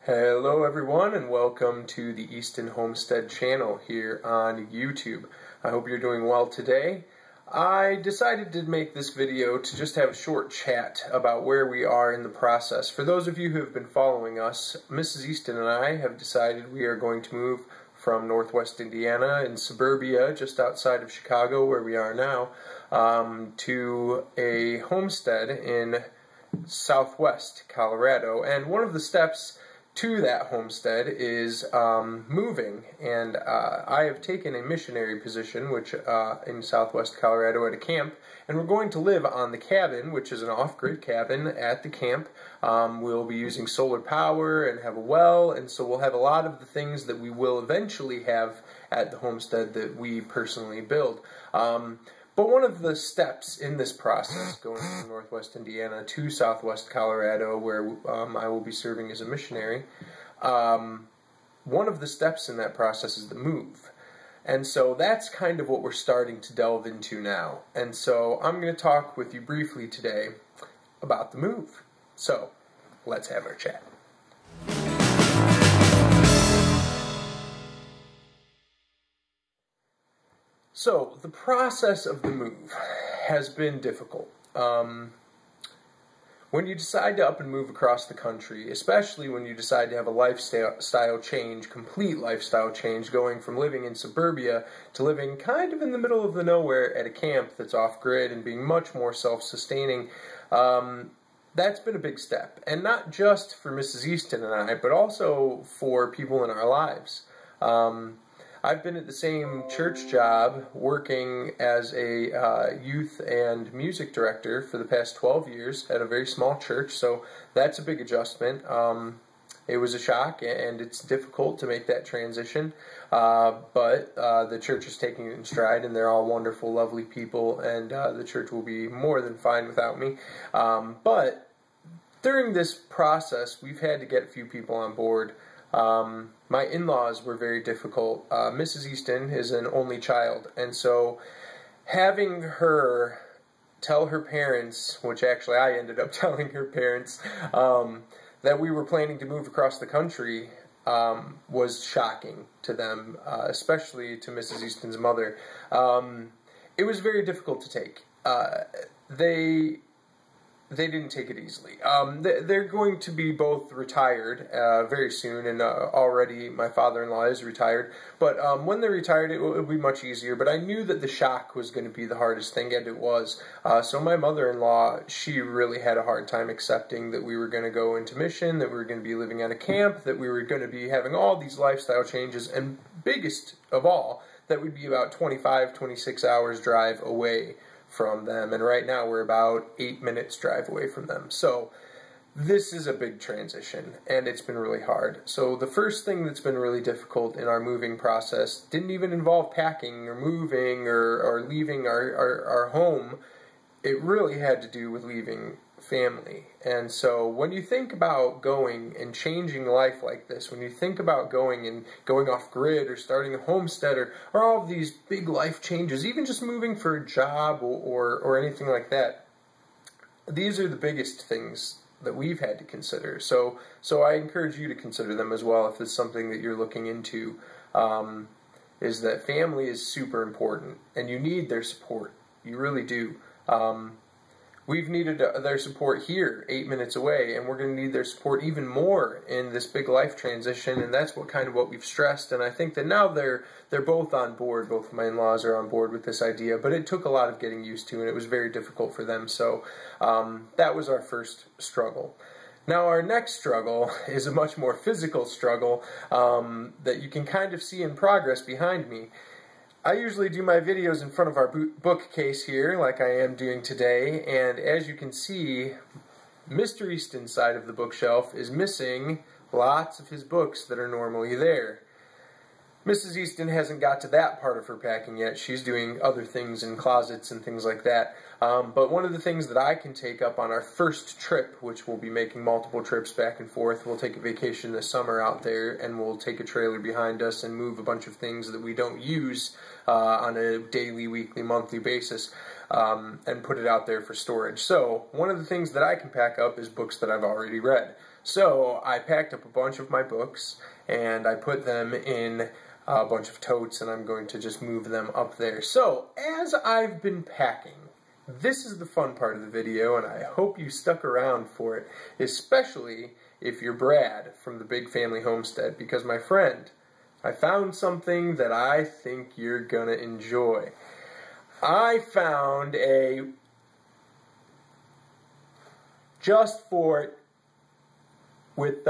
Hello everyone and welcome to the Easton Homestead channel here on YouTube. I hope you're doing well today. I decided to make this video to just have a short chat about where we are in the process. For those of you who have been following us, Mrs. Easton and I have decided we are going to move from northwest Indiana in suburbia just outside of Chicago where we are now to a homestead in southwest Colorado. And one of the steps to that homestead is moving, and I have taken a missionary position which in southwest Colorado at a camp, and we're going to live on the cabin, which is an off-grid cabin at the camp. We'll be using solar power and have a well, and so we'll have a lot of the things that we will eventually have at the homestead that we personally build. But one of the steps in this process, going from northwest Indiana to southwest Colorado, where I will be serving as a missionary, one of the steps in that process is the move. And so that's kind of what we're starting to delve into now. And so I'm going to talk with you briefly today about the move. So let's have our chat. So, the process of the move has been difficult. When you decide to up and move across the country, especially when you decide to have a lifestyle change, complete lifestyle change, going from living in suburbia to living kind of in the middle of the nowhere at a camp that's off-grid and being much more self-sustaining, that's been a big step. And not just for Mrs. Easton and I, but also for people in our lives. I've been at the same church job working as a youth and music director for the past 12 years at a very small church, so that's a big adjustment. It was a shock, and it's difficult to make that transition, but the church is taking it in stride, and they're all wonderful, lovely people, and the church will be more than fine without me. But during this process, we've had to get a few people on board. My in-laws were very difficult. Mrs. Easton is an only child, and so having her tell her parents, which actually I ended up telling her parents, that we were planning to move across the country was shocking to them, especially to Mrs. Easton's mother. It was very difficult to take. They didn't take it easily. They're going to be both retired very soon, and already my father-in-law is retired. But when they're retired, it will be much easier. But I knew that the shock was going to be the hardest thing, and it was. So my mother-in-law, she really had a hard time accepting that we were going to go into mission, that we were going to be living at a camp, that we were going to be having all these lifestyle changes, and biggest of all, that we'd be about 25, 26 hours drive away from them, and right now we're about 8 minutes drive away from them. So this is a big transition, and it's been really hard. So the first thing that's been really difficult in our moving process didn't even involve packing or moving or leaving our home. It really had to do with leaving family. And so when you think about going and changing life like this, when you think about going and going off grid or starting a homestead or all of these big life changes, even just moving for a job or anything like that, these are the biggest things that we've had to consider. So I encourage you to consider them as well if it's something that you're looking into, is that family is super important and you need their support. You really do. We've needed their support here, 8 minutes away, and we're going to need their support even more in this big life transition, and that's what we've stressed, and I think that now they're both on board. Both of my in-laws are on board with this idea, but it took a lot of getting used to, and it was very difficult for them, so that was our first struggle. Now our next struggle is a much more physical struggle that you can kind of see in progress behind me. I usually do my videos in front of our bookcase here, like I am doing today, and as you can see, Mr. Easton's side of the bookshelf is missing lots of his books that are normally there. Mrs. Easton hasn't got to that part of her packing yet. She's doing other things in closets and things like that. But one of the things that I can take up on our first trip, which we'll be making multiple trips back and forth, we'll take a vacation this summer out there, and we'll take a trailer behind us and move a bunch of things that we don't use on a daily, weekly, monthly basis, and put it out there for storage. So one of the things that I can pack up is books that I've already read. So I packed up a bunch of my books and I put them in a bunch of totes, and I'm going to just move them up there. So as I've been packing, this is the fun part of the video, and I hope you stuck around for it, especially if you're Brad from the Big Family Homestead, because my friend, I found something that I think you're gonna enjoy. I found a just for it with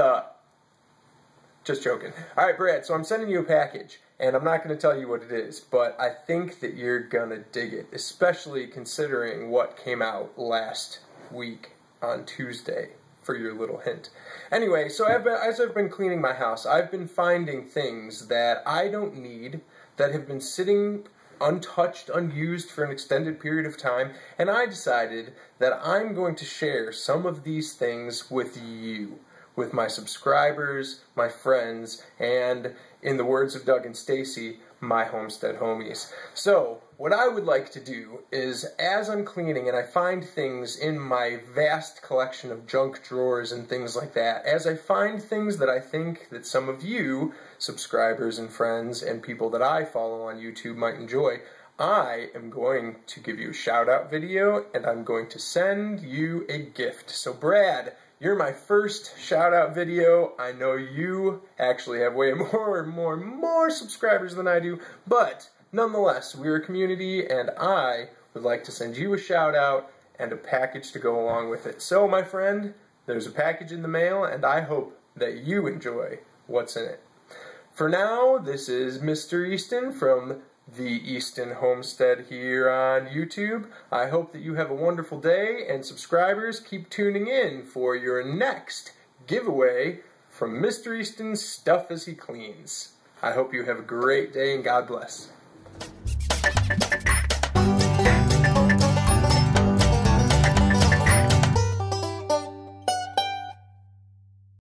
just joking. Alright, Brad, so I'm sending you a package, and I'm not going to tell you what it is, but I think that you're going to dig it, especially considering what came out last week on Tuesday, for your little hint. Anyway, so as I've been cleaning my house, I've been finding things that I don't need, that have been sitting untouched, unused for an extended period of time, and I decided that I'm going to share some of these things with you, with my subscribers, my friends, and, in the words of Doug and Stacy, my Homestead homies. So, what I would like to do is, as I'm cleaning and I find things in my vast collection of junk drawers and things like that, as I find things that I think that some of you, subscribers and friends and people that I follow on YouTube, might enjoy, I am going to give you a shout-out video, and I'm going to send you a gift. So, Brad, you're my first shout-out video. I know you actually have way more subscribers than I do, but nonetheless, we're a community, and I would like to send you a shout-out and a package to go along with it. So, my friend, there's a package in the mail, and I hope that you enjoy what's in it. For now, this is Mr. Easton from the Easton Homestead here on YouTube. I hope that you have a wonderful day, and subscribers, keep tuning in for your next giveaway from Mr. Easton's Stuff as He Cleans. I hope you have a great day, and God bless.